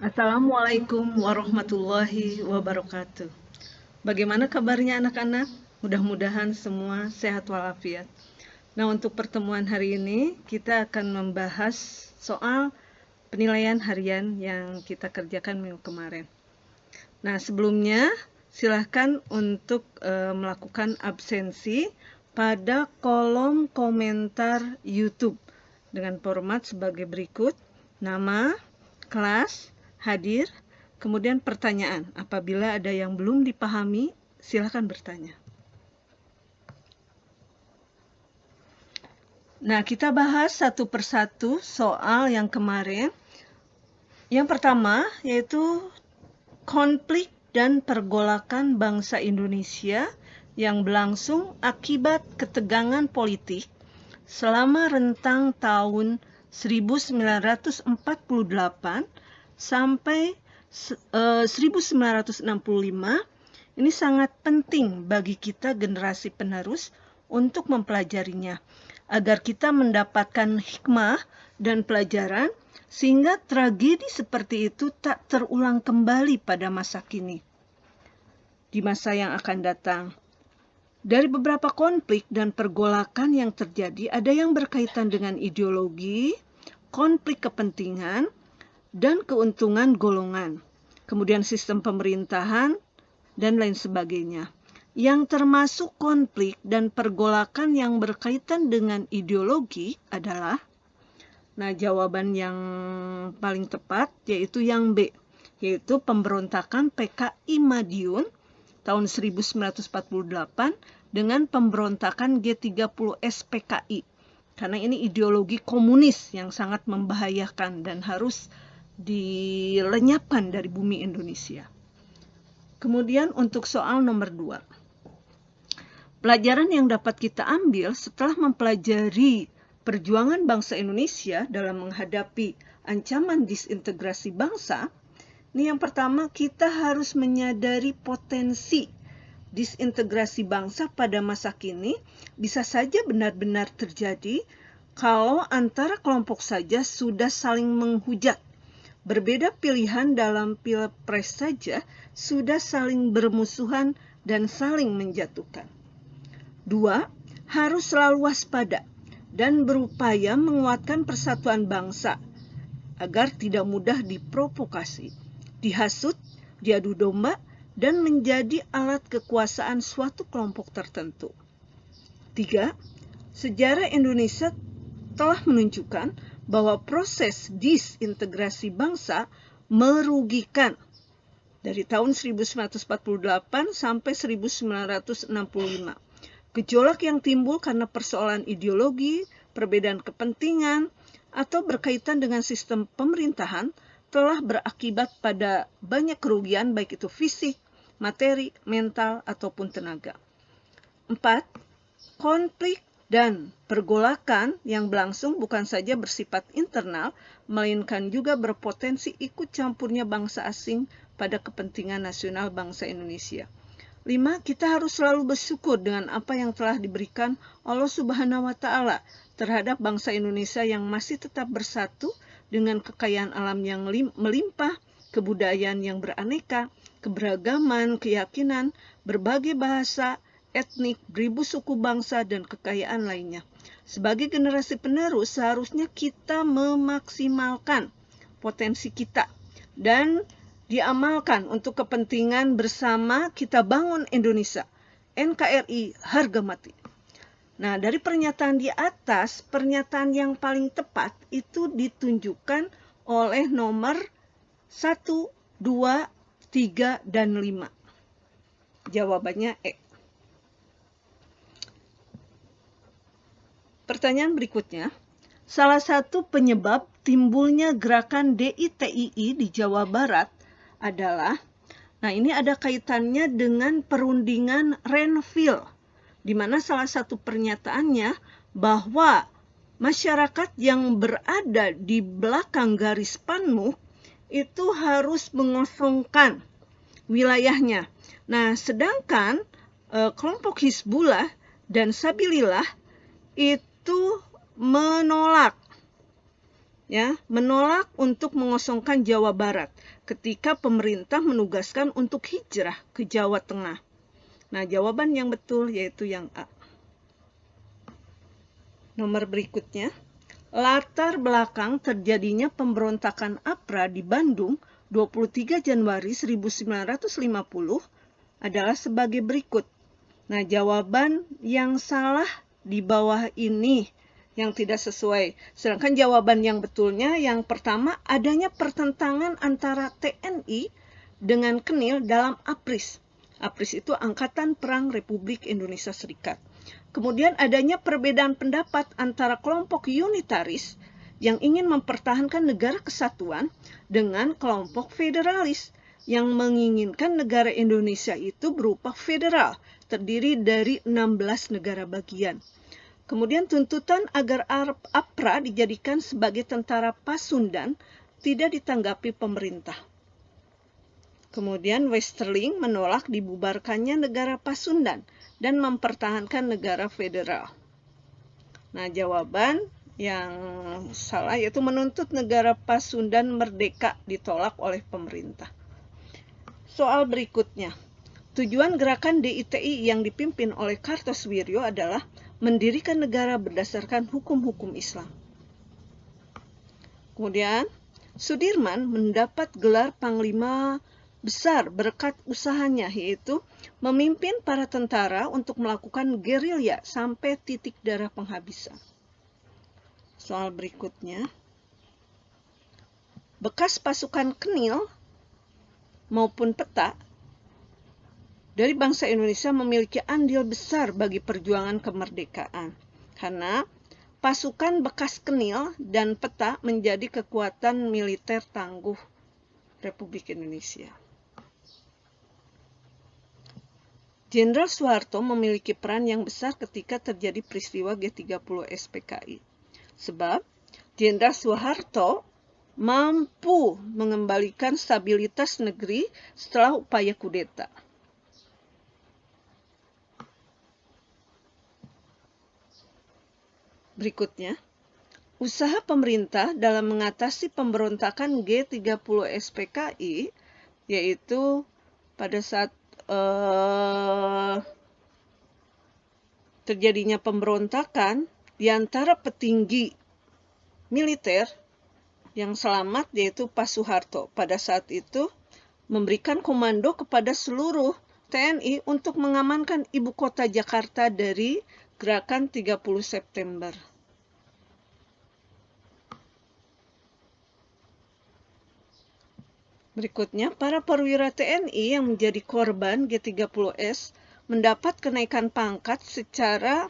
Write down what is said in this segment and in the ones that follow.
Assalamualaikum warahmatullahi wabarakatuh. Bagaimana kabarnya anak-anak? Mudah-mudahan semua sehat walafiat. Nah, untuk pertemuan hari ini kita akan membahas soal penilaian harian yang kita kerjakan minggu kemarin. Nah, sebelumnya silahkan untuk melakukan absensi pada kolom komentar YouTube dengan format sebagai berikut: nama, kelas, hadir, kemudian pertanyaan. Apabila ada yang belum dipahami, silakan bertanya. Nah, kita bahas satu persatu soal yang kemarin. Yang pertama yaitu konflik dan pergolakan bangsa Indonesia yang berlangsung akibat ketegangan politik selama rentang tahun 1948 sampai 1965. Ini sangat penting bagi kita generasi penerus untuk mempelajarinya, agar kita mendapatkan hikmah dan pelajaran sehingga tragedi seperti itu tak terulang kembali pada masa kini, di masa yang akan datang. Dari beberapa konflik dan pergolakan yang terjadi, ada yang berkaitan dengan ideologi, konflik kepentingan, dan keuntungan golongan, kemudian sistem pemerintahan, dan lain sebagainya. Yang termasuk konflik dan pergolakan yang berkaitan dengan ideologi adalah, nah, jawaban yang paling tepat yaitu yang B, yaitu pemberontakan PKI Madiun tahun 1948 dengan pemberontakan G30S PKI. Karena ini ideologi komunis yang sangat membahayakan dan harus dilenyapkan dari bumi Indonesia. Kemudian untuk soal nomor 2. Pelajaran yang dapat kita ambil setelah mempelajari perjuangan bangsa Indonesia dalam menghadapi ancaman disintegrasi bangsa, ini yang pertama, kita harus menyadari potensi disintegrasi bangsa pada masa kini bisa saja benar-benar terjadi kalau antara kelompok saja sudah saling menghujat. Berbeda pilihan dalam pilpres saja sudah saling bermusuhan dan saling menjatuhkan. 2. Harus selalu waspada dan berupaya menguatkan persatuan bangsa agar tidak mudah diprovokasi, dihasut, diadu domba, dan menjadi alat kekuasaan suatu kelompok tertentu. 3. Sejarah Indonesia telah menunjukkan bahwa proses disintegrasi bangsa merugikan dari tahun 1948 sampai 1965. Gejolak yang timbul karena persoalan ideologi, perbedaan kepentingan, atau berkaitan dengan sistem pemerintahan telah berakibat pada banyak kerugian baik itu fisik, materi, mental, ataupun tenaga. 4. Konflik dan pergolakan yang berlangsung bukan saja bersifat internal, melainkan juga berpotensi ikut campurnya bangsa asing pada kepentingan nasional bangsa Indonesia. 5. Kita harus selalu bersyukur dengan apa yang telah diberikan Allah Subhanahu wa Ta'ala terhadap bangsa Indonesia yang masih tetap bersatu dengan kekayaan alam yang melimpah, kebudayaan yang beraneka, keberagaman, keyakinan, berbagai bahasa, etnik, beribu suku bangsa, dan kekayaan lainnya. Sebagai generasi penerus, seharusnya kita memaksimalkan potensi kita dan diamalkan untuk kepentingan bersama kita bangun Indonesia. NKRI harga mati. Nah, dari pernyataan di atas, pernyataan yang paling tepat itu ditunjukkan oleh nomor 1, 2, 3, dan 5. Jawabannya E. Pertanyaan berikutnya, salah satu penyebab timbulnya gerakan DITII di Jawa Barat adalah, nah ini ada kaitannya dengan perundingan Renville, di mana salah satu pernyataannya bahwa masyarakat yang berada di belakang garis panmuk itu harus mengosongkan wilayahnya. Nah, sedangkan kelompok Hizbullah dan Sabilillah itu menolak. ya, menolak untuk mengosongkan Jawa Barat ketika pemerintah menugaskan untuk hijrah ke Jawa Tengah. Nah, jawaban yang betul yaitu yang A. Nomor berikutnya, latar belakang terjadinya pemberontakan APRA di Bandung 23 Januari 1950 adalah sebagai berikut. Nah, jawaban yang salah di bawah ini yang tidak sesuai. Sedangkan jawaban yang betulnya yang pertama, adanya pertentangan antara TNI dengan KNIL dalam APRIS. APRIS itu Angkatan Perang Republik Indonesia Serikat. Kemudian adanya perbedaan pendapat antara kelompok unitaris yang ingin mempertahankan negara kesatuan dengan kelompok federalis yang menginginkan negara Indonesia itu berupa federal, terdiri dari 16 negara bagian. Kemudian tuntutan agar APRA dijadikan sebagai tentara Pasundan tidak ditanggapi pemerintah. Kemudian Westerling menolak dibubarkannya negara Pasundan dan mempertahankan negara federal. Nah, jawaban yang salah yaitu menuntut negara Pasundan merdeka ditolak oleh pemerintah. Soal berikutnya, tujuan gerakan DITI yang dipimpin oleh Kartosuwiryo adalah mendirikan negara berdasarkan hukum-hukum Islam. Kemudian, Sudirman mendapat gelar Panglima Besar berkat usahanya, yaitu memimpin para tentara untuk melakukan gerilya sampai titik darah penghabisan. Soal berikutnya, bekas pasukan KNIL maupun peta dari bangsa Indonesia memiliki andil besar bagi perjuangan kemerdekaan, karena pasukan bekas KNIL dan peta menjadi kekuatan militer tangguh Republik Indonesia. Jenderal Soeharto memiliki peran yang besar ketika terjadi peristiwa G30 SPKI. Sebab Jenderal Soeharto mampu mengembalikan stabilitas negeri setelah upaya kudeta. Berikutnya, usaha pemerintah dalam mengatasi pemberontakan G30 SPKI, yaitu pada saat terjadinya pemberontakan di antara petinggi militer yang selamat, yaitu Pak Soeharto. Pada saat itu memberikan komando kepada seluruh TNI untuk mengamankan ibu kota Jakarta dari gerakan 30 September. Berikutnya, para perwira TNI yang menjadi korban G30S mendapat kenaikan pangkat secara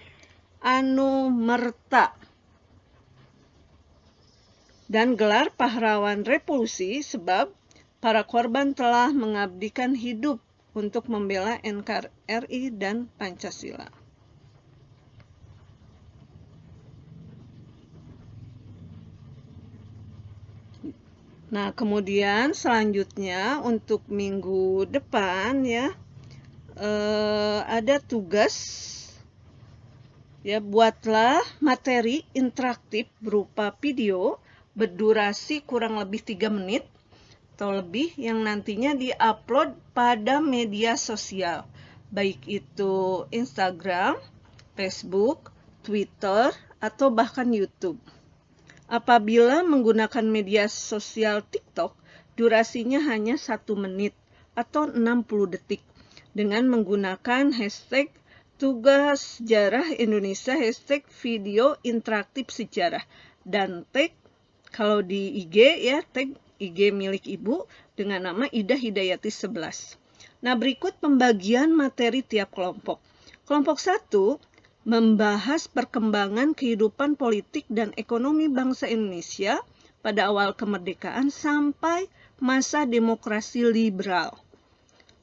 anumerta dan gelar pahlawan revolusi sebab para korban telah mengabdikan hidup untuk membela NKRI dan Pancasila. Nah, kemudian selanjutnya untuk minggu depan ya, ada tugas ya, buatlah materi interaktif berupa video berdurasi kurang lebih 3 menit atau lebih yang nantinya diupload pada media sosial, baik itu Instagram, Facebook, Twitter, atau bahkan YouTube. Apabila menggunakan media sosial TikTok, durasinya hanya 1 menit atau 60 detik dengan menggunakan hashtag tugas sejarah Indonesia, hashtag video interaktif sejarah, dan tag kalau di IG ya, tag IG milik Ibu dengan nama Ida Hidayati 11. Nah, berikut pembagian materi tiap kelompok. Kelompok 1 membahas perkembangan kehidupan politik dan ekonomi bangsa Indonesia pada awal kemerdekaan sampai masa demokrasi liberal.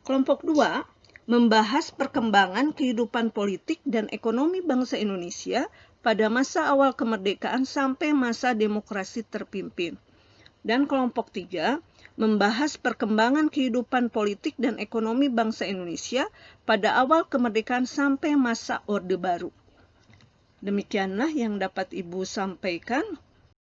Kelompok 2 membahas perkembangan kehidupan politik dan ekonomi bangsa Indonesia pada masa awal kemerdekaan sampai masa demokrasi terpimpin. Dan kelompok 3 membahas perkembangan kehidupan politik dan ekonomi bangsa Indonesia pada awal kemerdekaan sampai masa Orde Baru. Demikianlah yang dapat Ibu sampaikan.